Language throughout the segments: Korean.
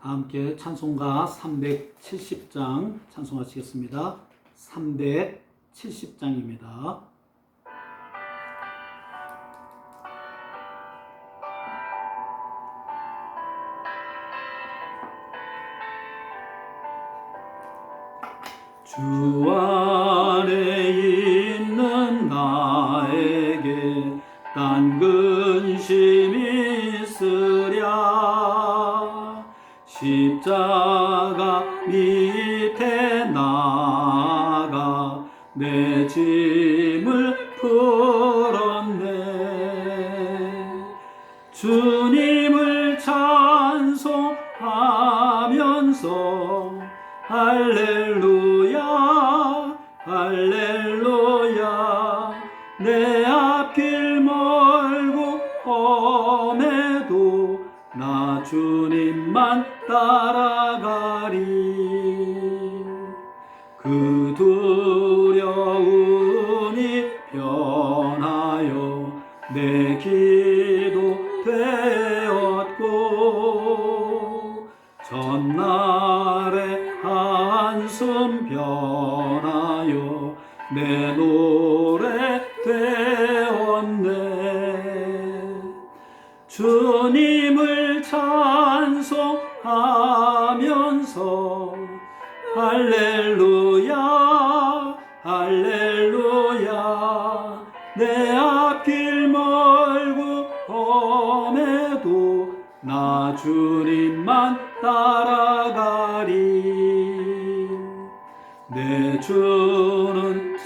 다 함께 찬송가 370장 찬송하시겠습니다. 370장입니다. 주 안에 있는 나에게 딴 근심이 있으랴. 십자가 밑에 나가 내 짐을 풀었네. 주님을 찬송하면서 할렐루야 할렐루야. 내 앞길 멀고 험해도 나 주님만 따라가리. 그 두려움이 변하여 내 기도 되었고, 전날에 한숨 변하여 내 노래 되었네. 주님을 찬송하면서 할렐루야 할렐루야. 내 앞길 멀고 험해도 나 주님만 따라가리. 내 주는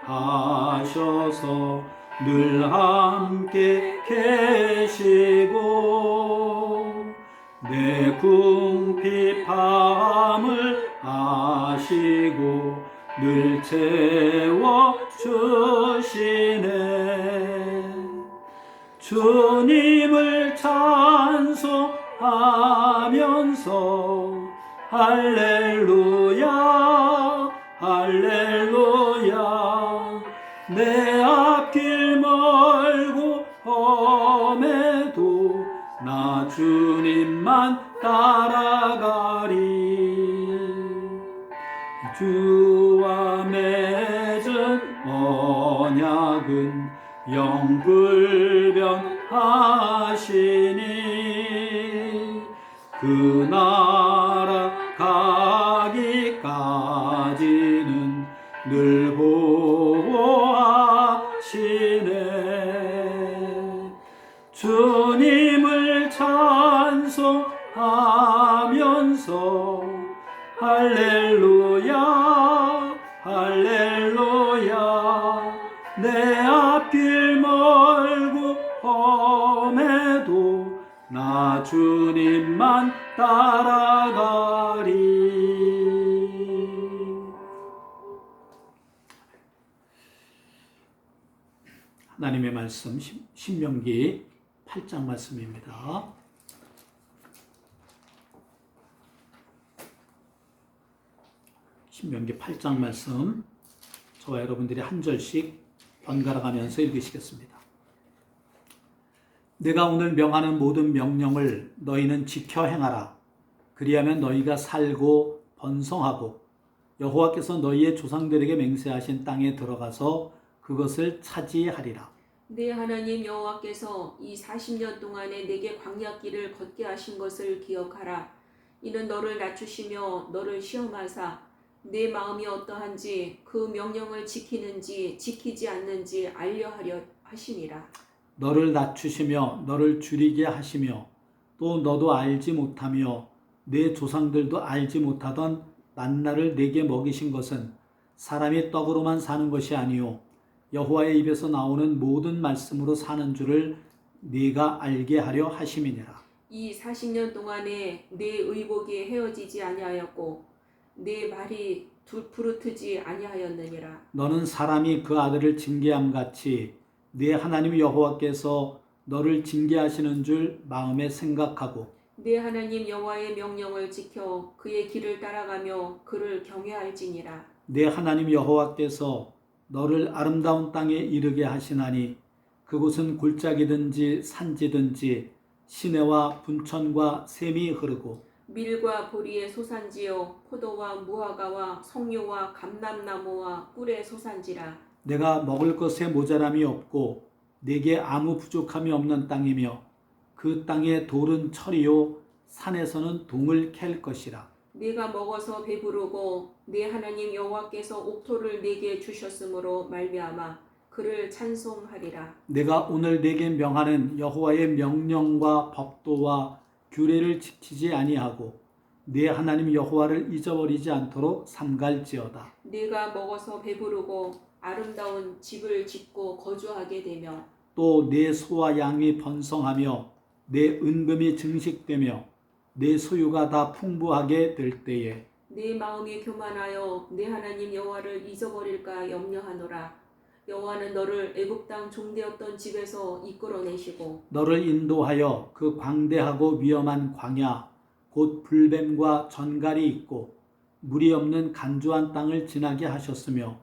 자비하셔서 늘 함께 계시고, 내 궁핍함을 아시고 늘 채워주시네. 주님을 찬송하면서 할렐루야 할렐루야. 내 앞길 멀고 험해도 나 주님만 따라가리. 주와 맺은 언약은 영불변하시니, 그 나라 가기까지는 늘 보호하시네. 주님을 찬송하면서 할렐루야 할렐루야. 내 앞길 멀고 험해도 나 주님만 따라가리. 하나님의 말씀 신명기 8장 말씀입니다. 신명기 8장 말씀, 저와 여러분들이 한 절씩 번갈아 가면서 읽으시겠습니다. 내가 오늘 명하는 모든 명령을 너희는 지켜 행하라. 그리하면 너희가 살고 번성하고 여호와께서 너희의 조상들에게 맹세하신 땅에 들어가서 그것을 차지하리라. 네 하나님 여호와께서 이 40년 동안에 내게 광야길을 걷게 하신 것을 기억하라. 이는 너를 낮추시며 너를 시험하사 내 마음이 어떠한지 그 명령을 지키는지 지키지 않는지 알려하려 하심이라. 너를 낮추시며 너를 줄이게 하시며 또 너도 알지 못하며 내 조상들도 알지 못하던 만나를 내게 먹이신 것은 사람이 떡으로만 사는 것이 아니요 여호와의 입에서 나오는 모든 말씀으로 사는 줄을 네가 알게 하려 하심이니라. 이 40년 동안에 내 의복이 헤어지지 아니하였고 내 말이 부르트지 아니하였느니라. 너는 사람이 그 아들을 징계함 같이 네 하나님 여호와께서 너를 징계하시는 줄 마음에 생각하고, 내 하나님 여호와의 명령을 지켜 그의 길을 따라가며 그를 경외할지니라. 네 하나님 여호와께서 너를 아름다운 땅에 이르게 하시나니 그곳은 골짜기든지 산지든지 시내와 분천과 샘이 흐르고 밀과 보리의 소산지요 포도와 무화과와 석류와 감람나무와 꿀의 소산지라. 내가 먹을 것에 모자람이 없고 내게 아무 부족함이 없는 땅이며 그 땅의 돌은 철이요 산에서는 동을 캘 것이라. 네가 먹어서 배부르고 네 하나님 여호와께서 옥토를 네게 주셨으므로 말미암아 그를 찬송하리라. 내가 오늘 내게 명하는 여호와의 명령과 법도와 규례를 지키지 아니하고 네 하나님 여호와를 잊어버리지 않도록 삼갈지어다. 네가 먹어서 배부르고 아름다운 집을 짓고 거주하게 되며 또 내 소와 양이 번성하며 내 은금이 증식되며 내 소유가 다 풍부하게 될 때에 네 마음이 교만하여 네 하나님 여호와를 잊어버릴까 염려하노라. 여호와는 너를 애굽 땅 종되었던 집에서 이끌어내시고 너를 인도하여 그 광대하고 위험한 광야 곧 불뱀과 전갈이 있고 물이 없는 간조한 땅을 지나게 하셨으며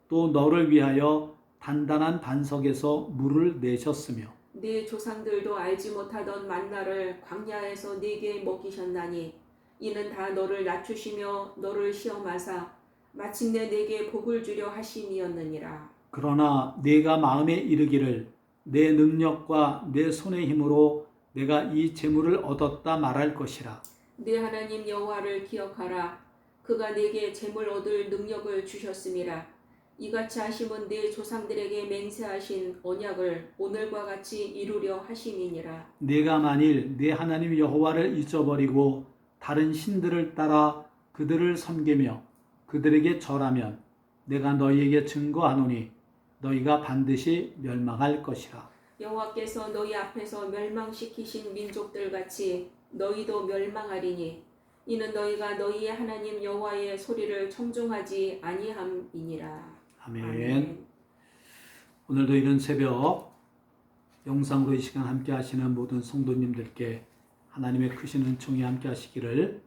또 너를 위하여 단단한 반석에서 물을 내셨으며 네 조상들도 알지 못하던 만나를 광야에서 네게 먹이셨나니 이는 다 너를 낮추시며 너를 시험하사 마침내 네게 복을 주려 하심이었느니라. 그러나 네가 마음에 이르기를 내 능력과 내 손의 힘으로 내가 이 재물을 얻었다 말할 것이라. 네 하나님 여호와를 기억하라. 그가 네게 재물 얻을 능력을 주셨음이라. 이같이 하심은 네 조상들에게 맹세하신 언약을 오늘과 같이 이루려 하심이니라. 네가 만일 네 하나님 여호와를 잊어버리고 다른 신들을 따라 그들을 섬기며 그들에게 절하면 내가 너희에게 증거하노니 너희가 반드시 멸망할 것이라. 여호와께서 너희 앞에서 멸망시키신 민족들 같이 너희도 멸망하리니 이는 너희가 너희의 하나님 여호와의 소리를 청종하지 아니함이니라. 아멘. 오늘도 이런 새벽 영상으로 이 시간 함께 하시는 모든 성도님들께 하나님의 크신 은총이 함께 하시기를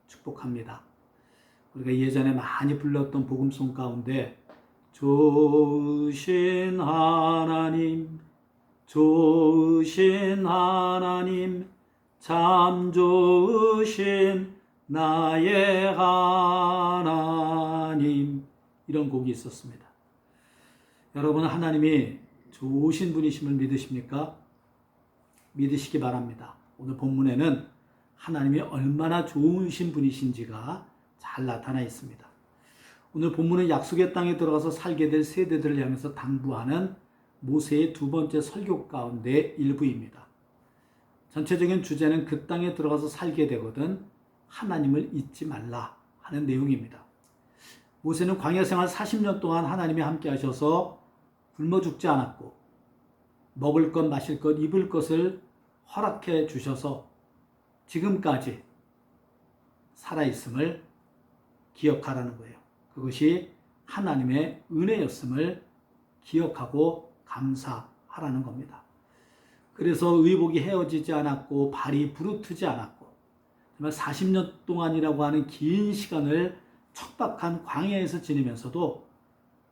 축복합니다. 우리가 예전에 많이 불렀던 복음송 가운데 좋으신 하나님, 좋으신 하나님, 참 좋으신 나의 하나님, 이런 곡이 있었습니다. 여러분, 하나님이 좋으신 분이심을 믿으십니까? 믿으시기 바랍니다. 오늘 본문에는 하나님이 얼마나 좋으신 분이신지가 잘 나타나 있습니다. 오늘 본문은 약속의 땅에 들어가서 살게 될 세대들을 향해서 당부하는 모세의 두 번째 설교 가운데 일부입니다. 전체적인 주제는 그 땅에 들어가서 살게 되거든 하나님을 잊지 말라 하는 내용입니다. 모세는 광야 생활 40년 동안 하나님이 함께 하셔서 굶어 죽지 않았고 먹을 것, 마실 것, 입을 것을 허락해 주셔서 지금까지 살아있음을 기억하라는 거예요. 그것이 하나님의 은혜였음을 기억하고 감사하라는 겁니다. 그래서 의복이 헤어지지 않았고 발이 부르트지 않았고 정말 40년 동안이라고 하는 긴 시간을 척박한 광야에서 지내면서도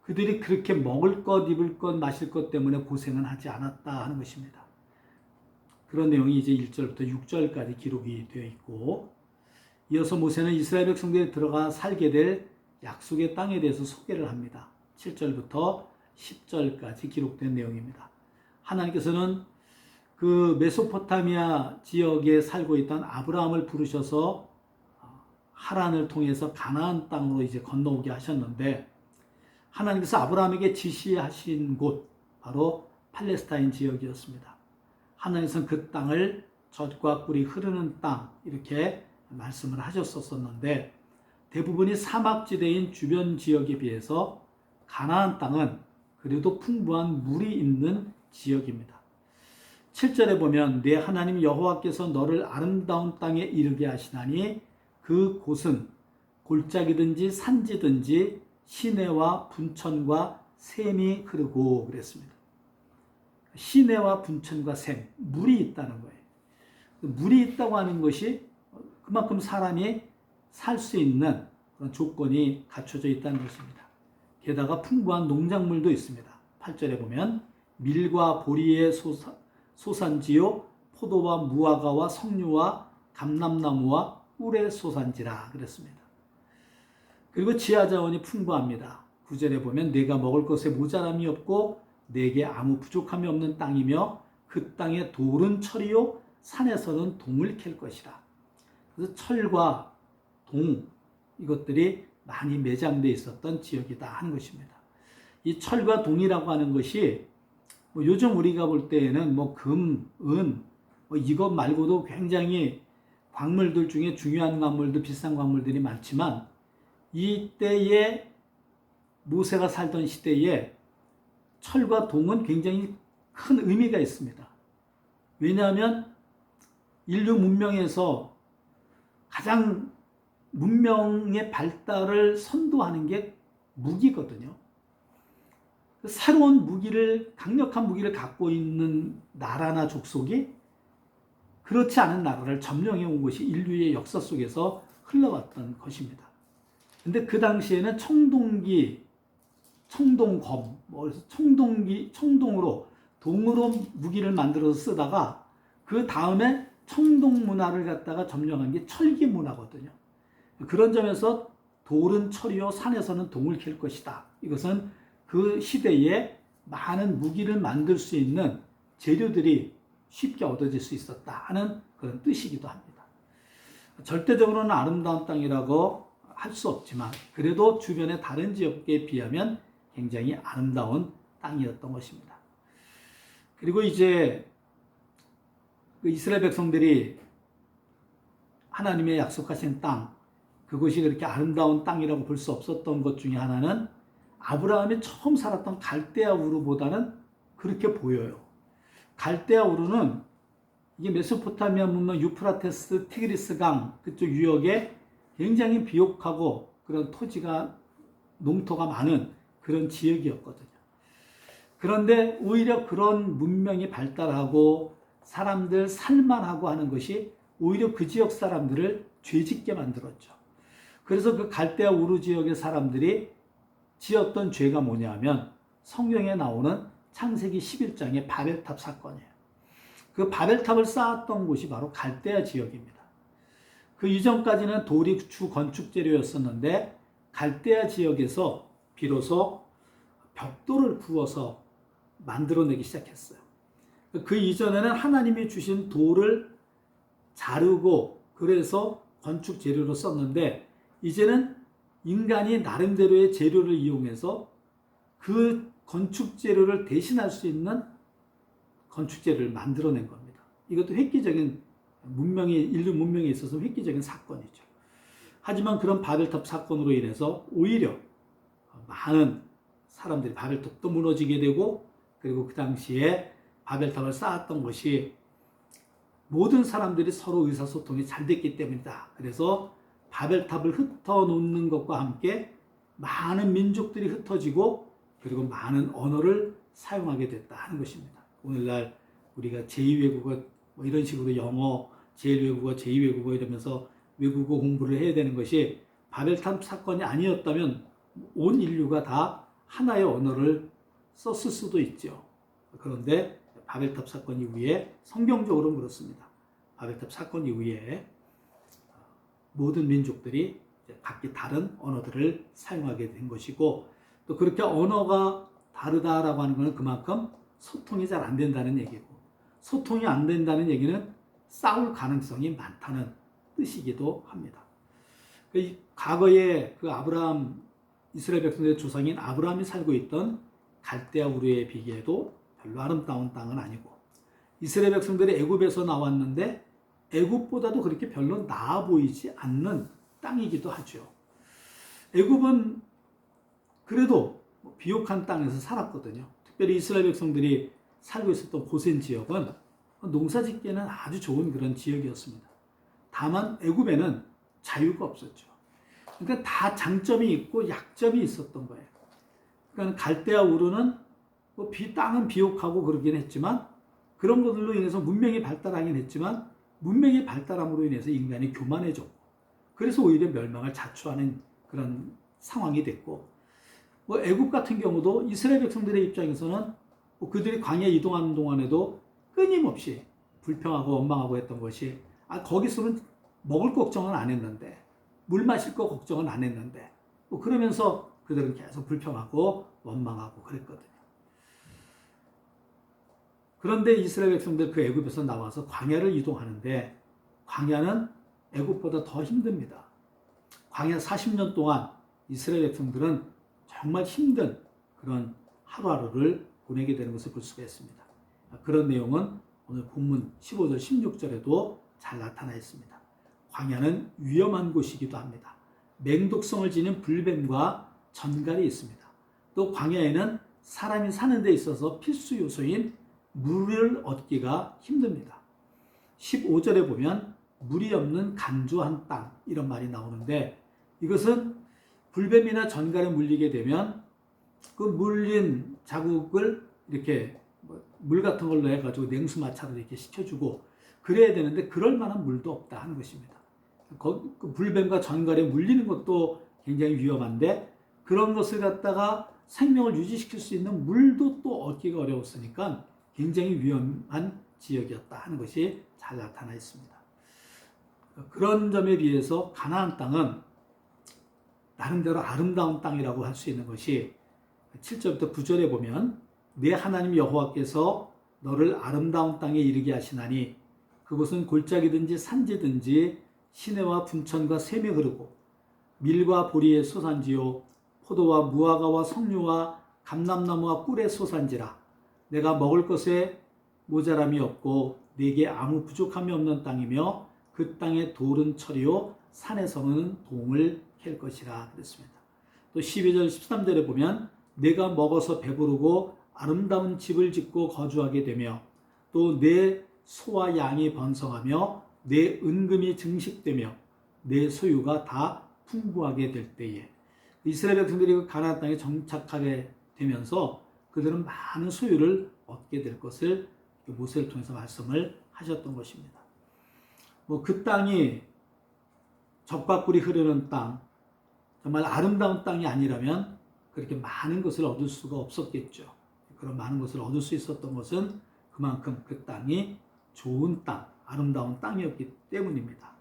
그들이 그렇게 먹을 것, 입을 것, 마실 것 때문에 고생은 하지 않았다 하는 것입니다. 그런 내용이 이제 1절부터 6절까지 기록이 되어 있고 이어서 모세는 이스라엘 백성들이 들어가 살게 될 약속의 땅에 대해서 소개를 합니다. 7절부터 10절까지 기록된 내용입니다. 하나님께서는 그 메소포타미아 지역에 살고 있던 아브라함을 부르셔서 하란을 통해서 가나안 땅으로 이제 건너오게 하셨는데 하나님께서 아브라함에게 지시하신 곳 바로 팔레스타인 지역이었습니다. 하나님께서는 그 땅을 젖과 꿀이 흐르는 땅 이렇게 말씀을 하셨었는데 대부분이 사막지대인 주변 지역에 비해서 가나안 땅은 그래도 풍부한 물이 있는 지역입니다. 7절에 보면 내 하나님 여호와께서 너를 아름다운 땅에 이르게 하시나니 그 곳은 골짜기든지 산지든지 시내와 분천과 샘이 흐르고 그랬습니다. 시내와 분천과 샘, 물이 있다는 거예요. 물이 있다고 하는 것이 그만큼 사람이 살 수 있는 그런 조건이 갖춰져 있다는 것입니다. 게다가 풍부한 농작물도 있습니다. 8절에 보면 밀과 보리의 소산지요 포도와 무화과와 석류와 감람나무와 꿀의 소산지라 그랬습니다. 그리고 지하자원이 풍부합니다. 9절에 보면 내가 먹을 것에 모자람이 없고 내게 아무 부족함이 없는 땅이며 그 땅의 돌은 철이요 산에서는 동을 캘 것이라. 그래서 철과 동 이것들이 많이 매장되어 있었던 지역이다 하는 것입니다. 이 철과 동이라고 하는 것이 요즘 우리가 볼 때에는 금, 은 이것 말고도 굉장히 광물들 중에 중요한 광물들, 비싼 광물들이 많지만 이때에 모세가 살던 시대에 철과 동은 굉장히 큰 의미가 있습니다. 왜냐하면 인류 문명에서 가장 문명의 발달을 선도하는 게 무기거든요. 새로운 무기를, 강력한 무기를 갖고 있는 나라나 족속이 그렇지 않은 나라를 점령해 온 것이 인류의 역사 속에서 흘러왔던 것입니다. 근데 그 당시에는 청동기, 청동검, 청동으로, 동으로 무기를 만들어서 쓰다가 그 다음에 청동 문화를 갖다가 점령한 게 철기 문화거든요. 그런 점에서 돌은 철이요 산에서는 동을 캘 것이다. 이것은 그 시대에 많은 무기를 만들 수 있는 재료들이 쉽게 얻어질 수 있었다 하는 그런 뜻이기도 합니다. 절대적으로는 아름다운 땅이라고 할 수 없지만 그래도 주변의 다른 지역에 비하면 굉장히 아름다운 땅이었던 것입니다. 그리고 이제 그 이스라엘 백성들이 하나님의 약속하신 땅, 그것이 그렇게 아름다운 땅이라고 볼 수 없었던 것 중에 하나는 아브라함이 처음 살았던 갈대아 우르보다는 그렇게 보여요. 갈대아 우르는 이게 메소포타미아 문명 유프라테스 티그리스 강 그쪽 유역에 굉장히 비옥하고 그런 토지가 농토가 많은 그런 지역이었거든요. 그런데 오히려 그런 문명이 발달하고 사람들 살만하고 하는 것이 오히려 그 지역 사람들을 죄짓게 만들었죠. 그래서 그 갈대아 우르 지역의 사람들이 지었던 죄가 뭐냐면 성경에 나오는 창세기 11장의 바벨탑 사건이에요. 그 바벨탑을 쌓았던 곳이 바로 갈대아 지역입니다. 그 이전까지는 돌이 주 건축 재료였었는데 갈대아 지역에서 비로소 벽돌을 구워서 만들어내기 시작했어요. 그 이전에는 하나님이 주신 돌을 자르고 그래서 건축 재료로 썼는데 이제는 인간이 나름대로의 재료를 이용해서 그 건축 재료를 대신할 수 있는 건축 재료를 만들어낸 겁니다. 이것도 획기적인 인류 문명에 있어서 획기적인 사건이죠. 하지만 그런 바벨탑 사건으로 인해서 오히려 많은 사람들이 바벨탑도 무너지게 되고 그리고 그 당시에 바벨탑을 쌓았던 것이 모든 사람들이 서로 의사소통이 잘 됐기 때문이다. 그래서 바벨탑을 흩어놓는 것과 함께 많은 민족들이 흩어지고 그리고 많은 언어를 사용하게 됐다 하는 것입니다. 오늘날 우리가 제2외국어 이런 식으로 영어, 제1외국어, 제2외국어 이러면서 외국어 공부를 해야 되는 것이 바벨탑 사건이 아니었다면 온 인류가 다 하나의 언어를 썼을 수도 있죠. 그런데 바벨탑 사건 이후에 성경적으로는 그렇습니다. 바벨탑 사건 이후에 모든 민족들이 각기 다른 언어들을 사용하게 된 것이고 또 그렇게 언어가 다르다라고 하는 것은 그만큼 소통이 잘 안 된다는 얘기고 소통이 안 된다는 얘기는 싸울 가능성이 많다는 뜻이기도 합니다. 과거에 그 아브라함 이스라엘 백성들의 조상인 아브라함이 살고 있던 갈대아 우르에 비교해도 별로 아름다운 땅은 아니고 이스라엘 백성들이 애굽에서 나왔는데 애굽보다도 그렇게 별로 나아 보이지 않는 땅이기도 하죠. 애굽은 그래도 비옥한 땅에서 살았거든요. 특별히 이스라엘 백성들이 살고 있었던 고센 지역은 농사짓기에는 아주 좋은 그런 지역이었습니다. 다만 애굽에는 자유가 없었죠. 그러니까 다 장점이 있고 약점이 있었던 거예요. 그러니까 갈대아 우르는 땅은 비옥하고 그러긴 했지만 그런 것들로 인해서 문명이 발달하긴 했지만 문명이 발달함으로 인해서 인간이 교만해졌고 그래서 오히려 멸망을 자초하는 그런 상황이 됐고 애굽 같은 경우도 이스라엘 백성들의 입장에서는 그들이 광야 이동하는 동안에도 끊임없이 불평하고 원망하고 했던 것이 거기서는 먹을 걱정은 안 했는데 물 마실 거 걱정은 안 했는데 뭐 그러면서 그들은 계속 불평하고 원망하고 그랬거든요. 그런데 이스라엘 백성들 그 애굽에서 나와서 광야를 이동하는데 광야는 애굽보다 더 힘듭니다. 광야 40년 동안 이스라엘 백성들은 정말 힘든 그런 하루하루를 보내게 되는 것을 볼 수가 있습니다. 그런 내용은 오늘 본문 15절 16절에도 잘 나타나 있습니다. 광야는 위험한 곳이기도 합니다. 맹독성을 지닌 불뱀과 전갈이 있습니다. 또 광야에는 사람이 사는 데 있어서 필수 요소인 물을 얻기가 힘듭니다. 15절에 보면 물이 없는 간조한 땅 이런 말이 나오는데 이것은 불뱀이나 전갈에 물리게 되면 그 물린 자국을 이렇게 물 같은 걸로 해가지고 냉수마차로 이렇게 식혀주고 그래야 되는데 그럴 만한 물도 없다 하는 것입니다. 그 불뱀과 전갈에 물리는 것도 굉장히 위험한데 그런 것을 갖다가 생명을 유지시킬 수 있는 물도 또 얻기가 어려웠으니까 굉장히 위험한 지역이었다 하는 것이 잘 나타나 있습니다. 그런 점에 비해서 가나안 땅은 나름대로 아름다운 땅이라고 할 수 있는 것이 7절부터 9절에 보면 내 하나님 여호와께서 너를 아름다운 땅에 이르게 하시나니 그곳은 골짜기든지 산지든지 시내와 분천과 샘이 흐르고 밀과 보리의 소산지요 포도와 무화과와 석류와 감람나무와 꿀의 소산지라 내가 먹을 것에 모자람이 없고 네게 아무 부족함이 없는 땅이며 그 땅의 돌은 철이요 산에서는 동을 캘 것이라 그랬습니다. 또 12절 13절에 보면 내가 먹어서 배부르고 아름다운 집을 짓고 거주하게 되며 또 내 소와 양이 번성하며 내 은금이 증식되며 내 소유가 다 풍부하게 될 때에 이스라엘 백성들이 그 가나안 땅에 정착하게 되면서 그들은 많은 소유를 얻게 될 것을 모세를 통해서 말씀을 하셨던 것입니다. 뭐 그 땅이 젖과 꿀이 흐르는 땅, 정말 아름다운 땅이 아니라면 그렇게 많은 것을 얻을 수가 없었겠죠. 그런 많은 것을 얻을 수 있었던 것은 그만큼 그 땅이 좋은 땅, 아름다운 땅이었기 때문입니다.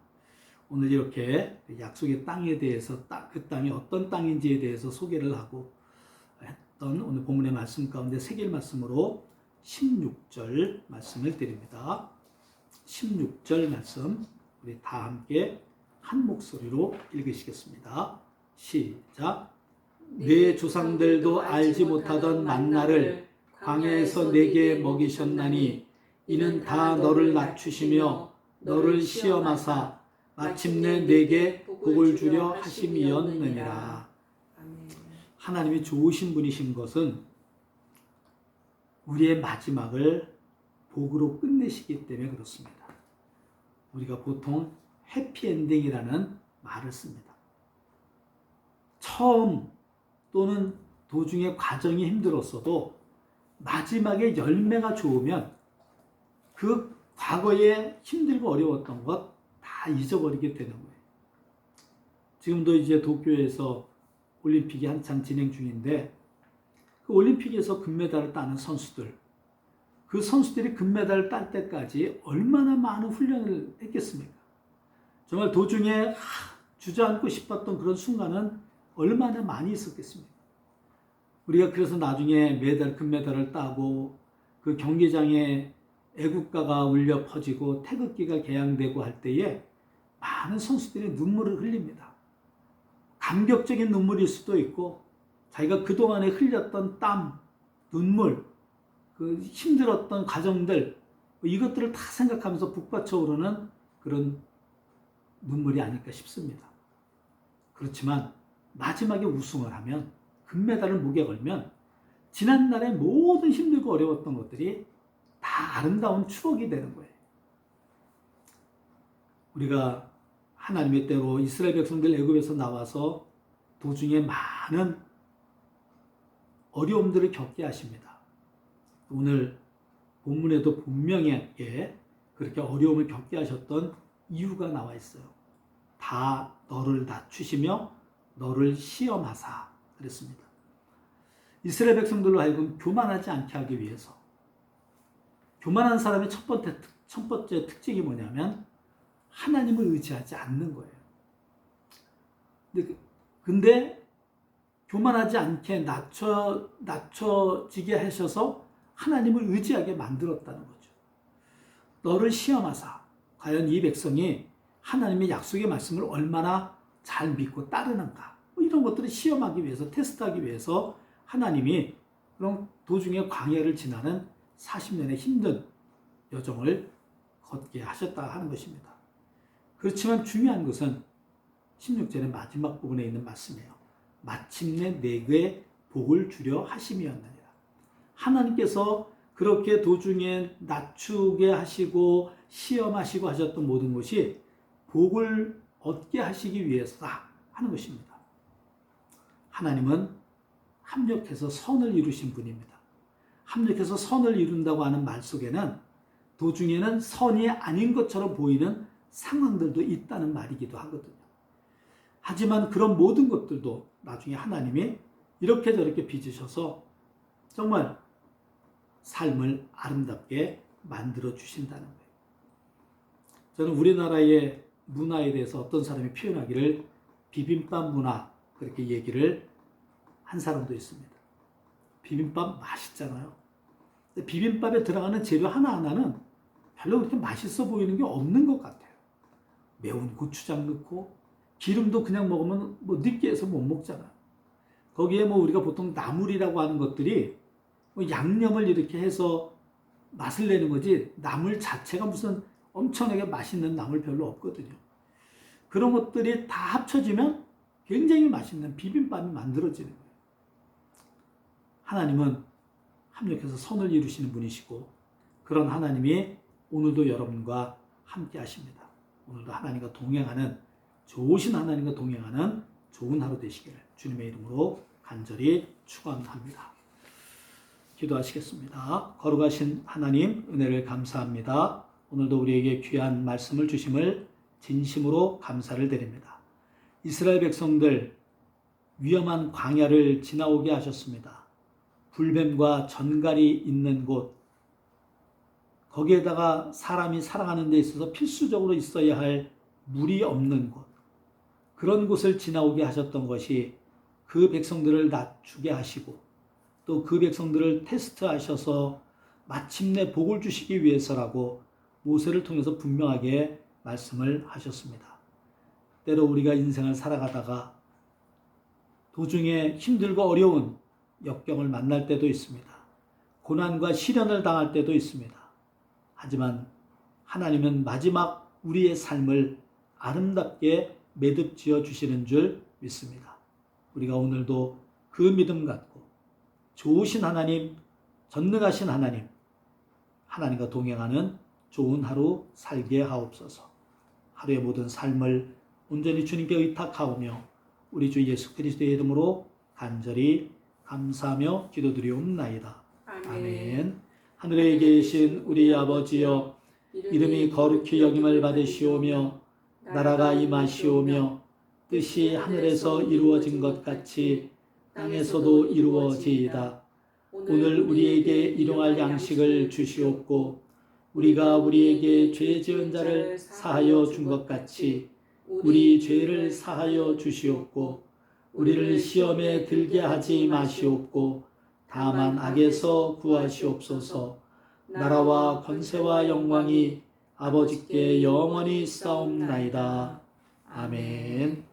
오늘 이렇게 약속의 땅에 대해서 그 땅이 어떤 땅인지에 대해서 소개를 하고 했던 오늘 본문의 말씀 가운데 새길 말씀으로 16절 말씀을 드립니다. 16절 말씀 우리 다 함께 한 목소리로 읽으시겠습니다. 시작. 내 조상들도 알지 못하던 만나를 광야에서 내게 먹이셨나니 이는 다 너를 낮추시며 너를 시험하사 마침내 내게 복을 주려 하심이었느니라. 하나님이 좋으신 분이신 것은 우리의 마지막을 복으로 끝내시기 때문에 그렇습니다. 우리가 보통 해피엔딩이라는 말을 씁니다. 처음 또는 도중에 과정이 힘들었어도 마지막에 열매가 좋으면 그 과거에 힘들고 어려웠던 것 다 잊어버리게 되는 거예요. 지금도 이제 도쿄에서 올림픽이 한창 진행 중인데 그 올림픽에서 금메달을 따는 선수들, 그 선수들이 금메달을 딸 때까지 얼마나 많은 훈련을 했겠습니까? 정말 도중에 주저앉고 싶었던 그런 순간은 얼마나 많이 있었겠습니까? 우리가 그래서 나중에 금메달을 따고 그 경기장에 애국가가 울려 퍼지고 태극기가 개양되고 할 때에 많은 선수들이 눈물을 흘립니다. 감격적인 눈물일 수도 있고 자기가 그동안에 흘렸던 땀, 눈물, 그 힘들었던 과정들 이것들을 다 생각하면서 북받쳐 오르는 그런 눈물이 아닐까 싶습니다. 그렇지만 마지막에 우승을 하면 금메달을 목에 걸면 지난날의 모든 힘들고 어려웠던 것들이 다 아름다운 추억이 되는 거예요. 우리가 하나님의 때로 이스라엘 백성들 애굽에서 나와서 도중에 많은 어려움들을 겪게 하십니다. 오늘 본문에도 분명하게 그렇게 어려움을 겪게 하셨던 이유가 나와 있어요. 다 너를 낮추시며 너를 시험하사 그랬습니다. 이스라엘 백성들로 하여금 교만하지 않게 하기 위해서 교만한 사람의 첫 번째 첫 번째 특징이 뭐냐면 하나님을 의지하지 않는 거예요. 근데 교만하지 않게 낮춰지게 하셔서 하나님을 의지하게 만들었다는 거죠. 너를 시험하사 과연 이 백성이 하나님의 약속의 말씀을 얼마나 잘 믿고 따르는가, 이런 것들을 시험하기 위해서, 테스트하기 위해서 하나님이 그런 도중에 광야를 지나는 40년의 힘든 여정을 걷게 하셨다 하는 것입니다. 그렇지만 중요한 것은 16절의 마지막 부분에 있는 말씀이에요. 마침내 내게 복을 주려 하심이었느니라. 하나님께서 그렇게 도중에 낮추게 하시고 시험하시고 하셨던 모든 것이 복을 얻게 하시기 위해서다 하는 것입니다. 하나님은 합력해서 선을 이루신 분입니다. 합력해서 선을 이룬다고 하는 말 속에는 도중에는 선이 아닌 것처럼 보이는 상황들도 있다는 말이기도 하거든요. 하지만 그런 모든 것들도 나중에 하나님이 이렇게 저렇게 빚으셔서 정말 삶을 아름답게 만들어 주신다는 거예요. 저는 우리나라의 문화에 대해서 어떤 사람이 표현하기를 비빔밥 문화, 그렇게 얘기를 한 사람도 있습니다. 비빔밥 맛있잖아요. 근데 비빔밥에 들어가는 재료 하나하나는 별로 그렇게 맛있어 보이는 게 없는 것 같아요. 매운 고추장 넣고 기름도 그냥 먹으면 뭐 느끼해서 못 먹잖아요. 거기에 뭐 우리가 보통 나물이라고 하는 것들이 뭐 양념을 이렇게 해서 맛을 내는 거지, 나물 자체가 무슨 엄청나게 맛있는 나물 별로 없거든요. 그런 것들이 다 합쳐지면 굉장히 맛있는 비빔밥이 만들어지는 거예요. 하나님은 합력해서 선을 이루시는 분이시고, 그런 하나님이 오늘도 여러분과 함께 하십니다. 오늘도 하나님과 동행하는, 좋으신 하나님과 동행하는 좋은 하루 되시기를 주님의 이름으로 간절히 축원합니다. 기도하시겠습니다. 거룩하신 하나님, 은혜를 감사합니다. 오늘도 우리에게 귀한 말씀을 주심을 진심으로 감사를 드립니다. 이스라엘 백성들 위험한 광야를 지나오게 하셨습니다. 불뱀과 전갈이 있는 곳, 거기에다가 사람이 살아가는 데 있어서 필수적으로 있어야 할 물이 없는 곳, 그런 곳을 지나오게 하셨던 것이 그 백성들을 낮추게 하시고 또 그 백성들을 테스트하셔서 마침내 복을 주시기 위해서라고 모세를 통해서 분명하게 말씀을 하셨습니다. 때로 우리가 인생을 살아가다가 도중에 힘들고 어려운 역경을 만날 때도 있습니다. 고난과 시련을 당할 때도 있습니다. 하지만 하나님은 마지막 우리의 삶을 아름답게 매듭지어 주시는 줄 믿습니다. 우리가 오늘도 그 믿음 갖고 좋으신 하나님, 전능하신 하나님, 하나님과 동행하는 좋은 하루 살게 하옵소서. 하루의 모든 삶을 온전히 주님께 의탁하오며 우리 주 예수 그리스도의 이름으로 간절히 감사하며 기도드리옵나이다. 아멘. 하늘에 계신 우리 아버지여, 이름이 거룩히 여김을 받으시오며 나라가 임하시오며 뜻이 하늘에서 이루어진 것 같이 땅에서도 이루어지이다. 오늘 우리에게 일용할 양식을 주시옵고 우리가 우리에게 죄 지은 자를 사하여 준 것 같이 우리 죄를 사하여 주시옵고 우리를 시험에 들게 하지 마시옵고 다만 악에서 구하시옵소서. 나라와 권세와 영광이 아버지께 영원히 싸움나이다. 아멘.